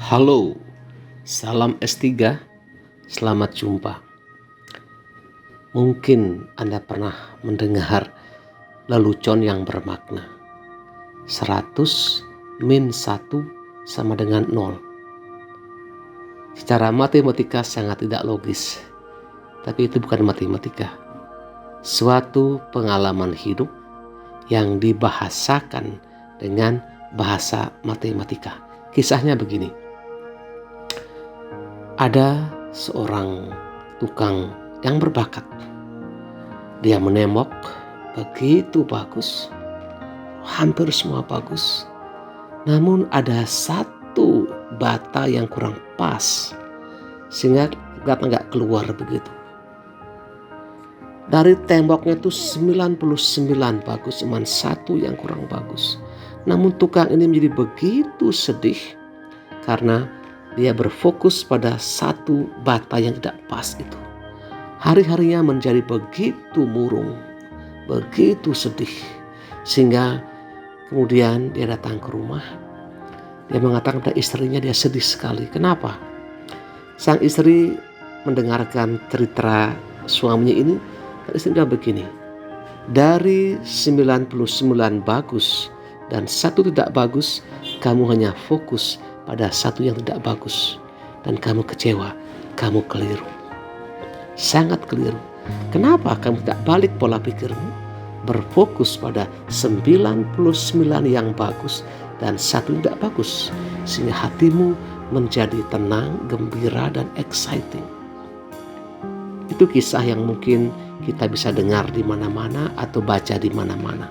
Halo, salam S3, selamat jumpa. Mungkin Anda pernah mendengar lelucon yang bermakna 100 min 1 sama dengan 0. Secara matematika sangat tidak logis, tapi itu bukan matematika. Suatu pengalaman hidup yang dibahasakan dengan bahasa matematika. Kisahnya begini. Ada seorang tukang yang berbakat. Dia menembok begitu bagus, hampir semua bagus. Namun ada satu bata yang kurang pas, sehingga bata nggak keluar begitu. Dari temboknya itu 99 bagus, cuma satu yang kurang bagus. Namun tukang ini menjadi begitu sedih karena dia berfokus pada satu bata yang tidak pas itu. Hari-harinya menjadi begitu murung, begitu sedih. Sehingga kemudian dia datang ke rumah. Dia mengatakan pada istrinya dia sedih sekali. Kenapa? Sang istri mendengarkan cerita suaminya ini. Istrinya begini. Dari 99 bagus dan satu tidak bagus, kamu hanya fokus pada satu yang tidak bagus, dan kamu kecewa, kamu keliru, sangat keliru. Kenapa kamu tidak balik pola pikirmu, berfokus pada 99 yang bagus dan satu tidak bagus, sehingga hatimu menjadi tenang, gembira, dan exciting. Itu kisah yang mungkin kita bisa dengar di mana-mana atau baca di mana-mana.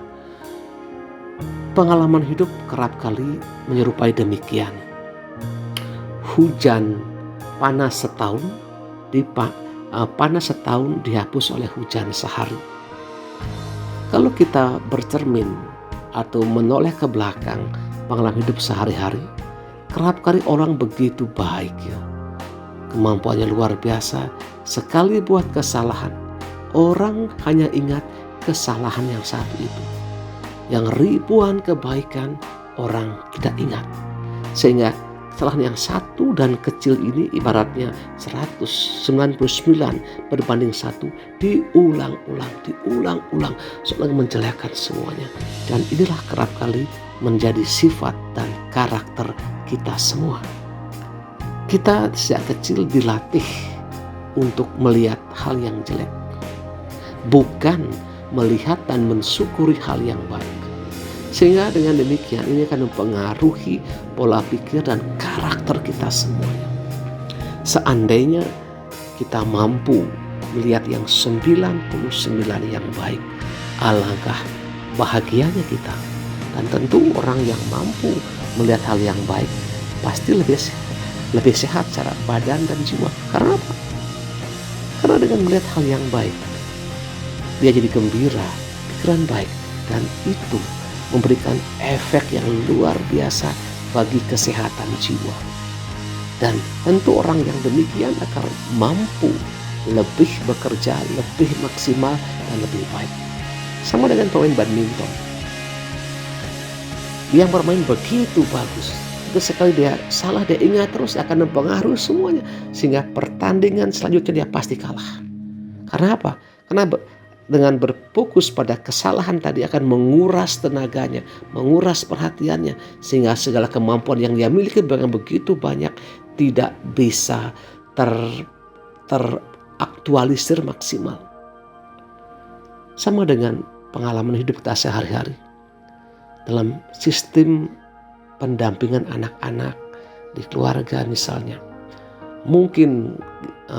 Pengalaman hidup kerap kali menyerupai demikian. Hujan panas setahun dihapus oleh hujan sehari. Kalau kita bercermin atau menoleh ke belakang pengalaman hidup sehari-hari, kerap kali orang begitu baik ya. Kemampuannya luar biasa. Sekali buat kesalahan, orang hanya ingat kesalahan yang satu itu. Yang ribuan kebaikan orang tidak ingat. Sehingga kesalahan yang satu dan kecil ini ibaratnya 199 berbanding satu diulang-ulang seolah menjelekkan semuanya. Dan inilah kerap kali menjadi sifat dan karakter kita semua. Kita sejak kecil dilatih untuk melihat hal yang jelek, bukan melihat dan mensyukuri hal yang baik. Sehingga dengan demikian ini akan mempengaruhi pola pikir dan karakter kita semuanya. Seandainya kita mampu melihat yang 99 yang baik, alangkah bahagianya kita. Dan tentu orang yang mampu melihat hal yang baik pasti lebih sehat secara badan dan jiwa. Karena apa? Karena dengan melihat hal yang baik, dia jadi gembira, pikiran baik, dan itu memberikan efek yang luar biasa bagi kesehatan jiwa. Dan tentu orang yang demikian akan mampu lebih bekerja, lebih maksimal, dan lebih baik. Sama dengan pemain badminton. Dia bermain begitu bagus. Itu sekali dia salah, dia ingat terus akan mempengaruhi semuanya. Sehingga pertandingan selanjutnya dia pasti kalah. Karena apa? Karena dengan berfokus pada kesalahan tadi akan menguras tenaganya, menguras perhatiannya, sehingga segala kemampuan yang dia miliki yang begitu banyak tidak bisa teraktualisir maksimal. Sama dengan pengalaman hidup kita sehari-hari. Dalam sistem pendampingan anak-anak di keluarga misalnya, mungkin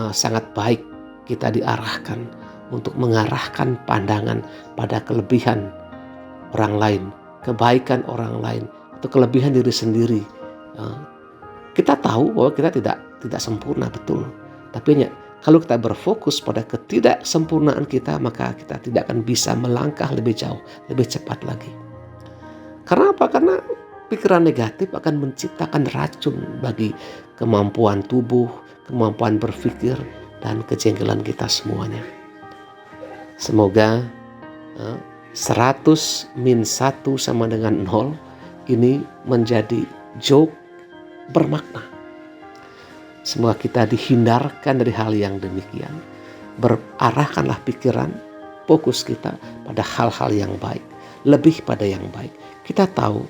sangat baik kita diarahkan untuk mengarahkan pandangan pada kelebihan orang lain, kebaikan orang lain, atau kelebihan diri sendiri. Kita tahu bahwa kita tidak sempurna, betul. Tapi kalau kita berfokus pada ketidaksempurnaan kita, maka kita tidak akan bisa melangkah lebih jauh, lebih cepat lagi. Karena apa? Karena pikiran negatif akan menciptakan racun bagi kemampuan tubuh, kemampuan berpikir, dan kejengkelan kita semuanya. Semoga 100 min 1 sama dengan 0 ini menjadi joke bermakna Semoga kita dihindarkan dari hal yang demikian. Berarahkanlah pikiran, fokus kita pada hal-hal yang baik, lebih pada yang baik. Kita tahu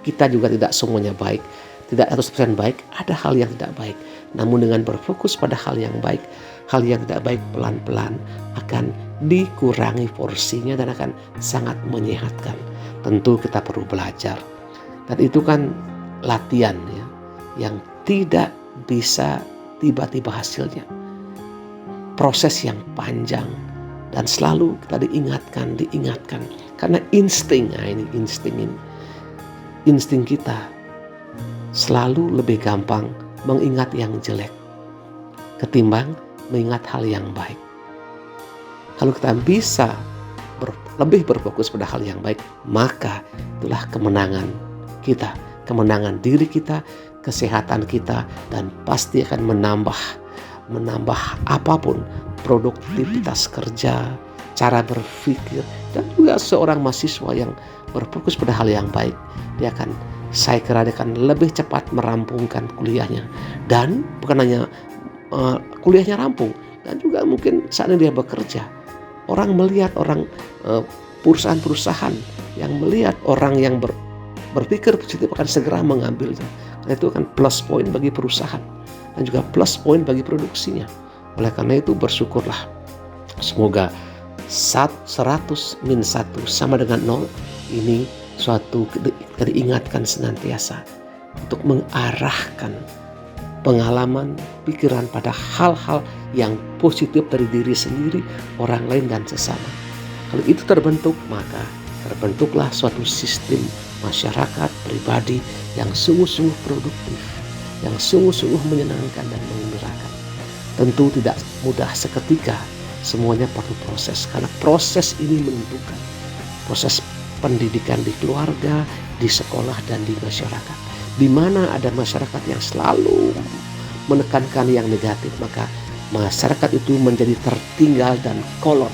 kita juga tidak semuanya baik, tidak 100% baik, ada hal yang tidak baik. Namun dengan berfokus pada hal yang baik, hal yang tidak baik pelan-pelan akan dikurangi porsinya dan akan sangat menyehatkan. Tentu kita perlu belajar. Dan itu kan latihan ya, yang tidak bisa tiba-tiba hasilnya. Proses yang panjang dan selalu kita diingatkan. Karena insting kita selalu lebih gampang mengingat yang jelek ketimbang mengingat hal yang baik. Kalau kita bisa lebih berfokus pada hal yang baik, maka itulah kemenangan kita, kemenangan diri kita, kesehatan kita, dan pasti akan menambah apapun produktivitas kerja, cara berpikir, dan juga seorang mahasiswa yang berfokus pada hal yang baik, saya kira dia akan lebih cepat merampungkan kuliahnya. Dan bukan hanya kuliahnya rampung, dan juga mungkin saat dia bekerja, orang melihat perusahaan-perusahaan yang melihat orang yang berpikir positif akan segera mengambilnya. Karena itu akan plus point bagi perusahaan dan juga plus point bagi produksinya. Oleh karena itu bersyukurlah. Semoga 100 min 1 sama dengan 0 ini suatu diingatkan senantiasa untuk mengarahkan pengalaman pikiran pada hal-hal yang positif dari diri sendiri, orang lain, dan sesama. Kalau itu terbentuk, maka terbentuklah suatu sistem masyarakat pribadi yang sungguh-sungguh produktif, yang sungguh-sungguh menyenangkan dan mengembirakan. Tentu tidak mudah seketika, semuanya perlu proses, karena proses ini menentukan proses pendidikan di keluarga, di sekolah, dan di masyarakat. Di mana ada masyarakat yang selalu menekankan yang negatif, maka masyarakat itu menjadi tertinggal dan kolot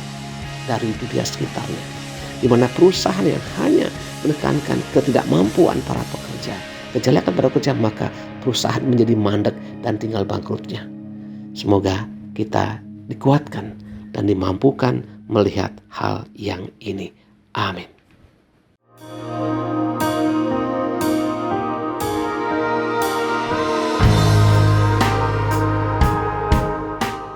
dari dunia sekitarnya. Di mana perusahaan yang hanya menekankan ketidakmampuan para pekerja, kejelekan para pekerja, maka perusahaan menjadi mandek dan tinggal bangkrutnya. Semoga kita dikuatkan dan dimampukan melihat hal yang ini. Amin.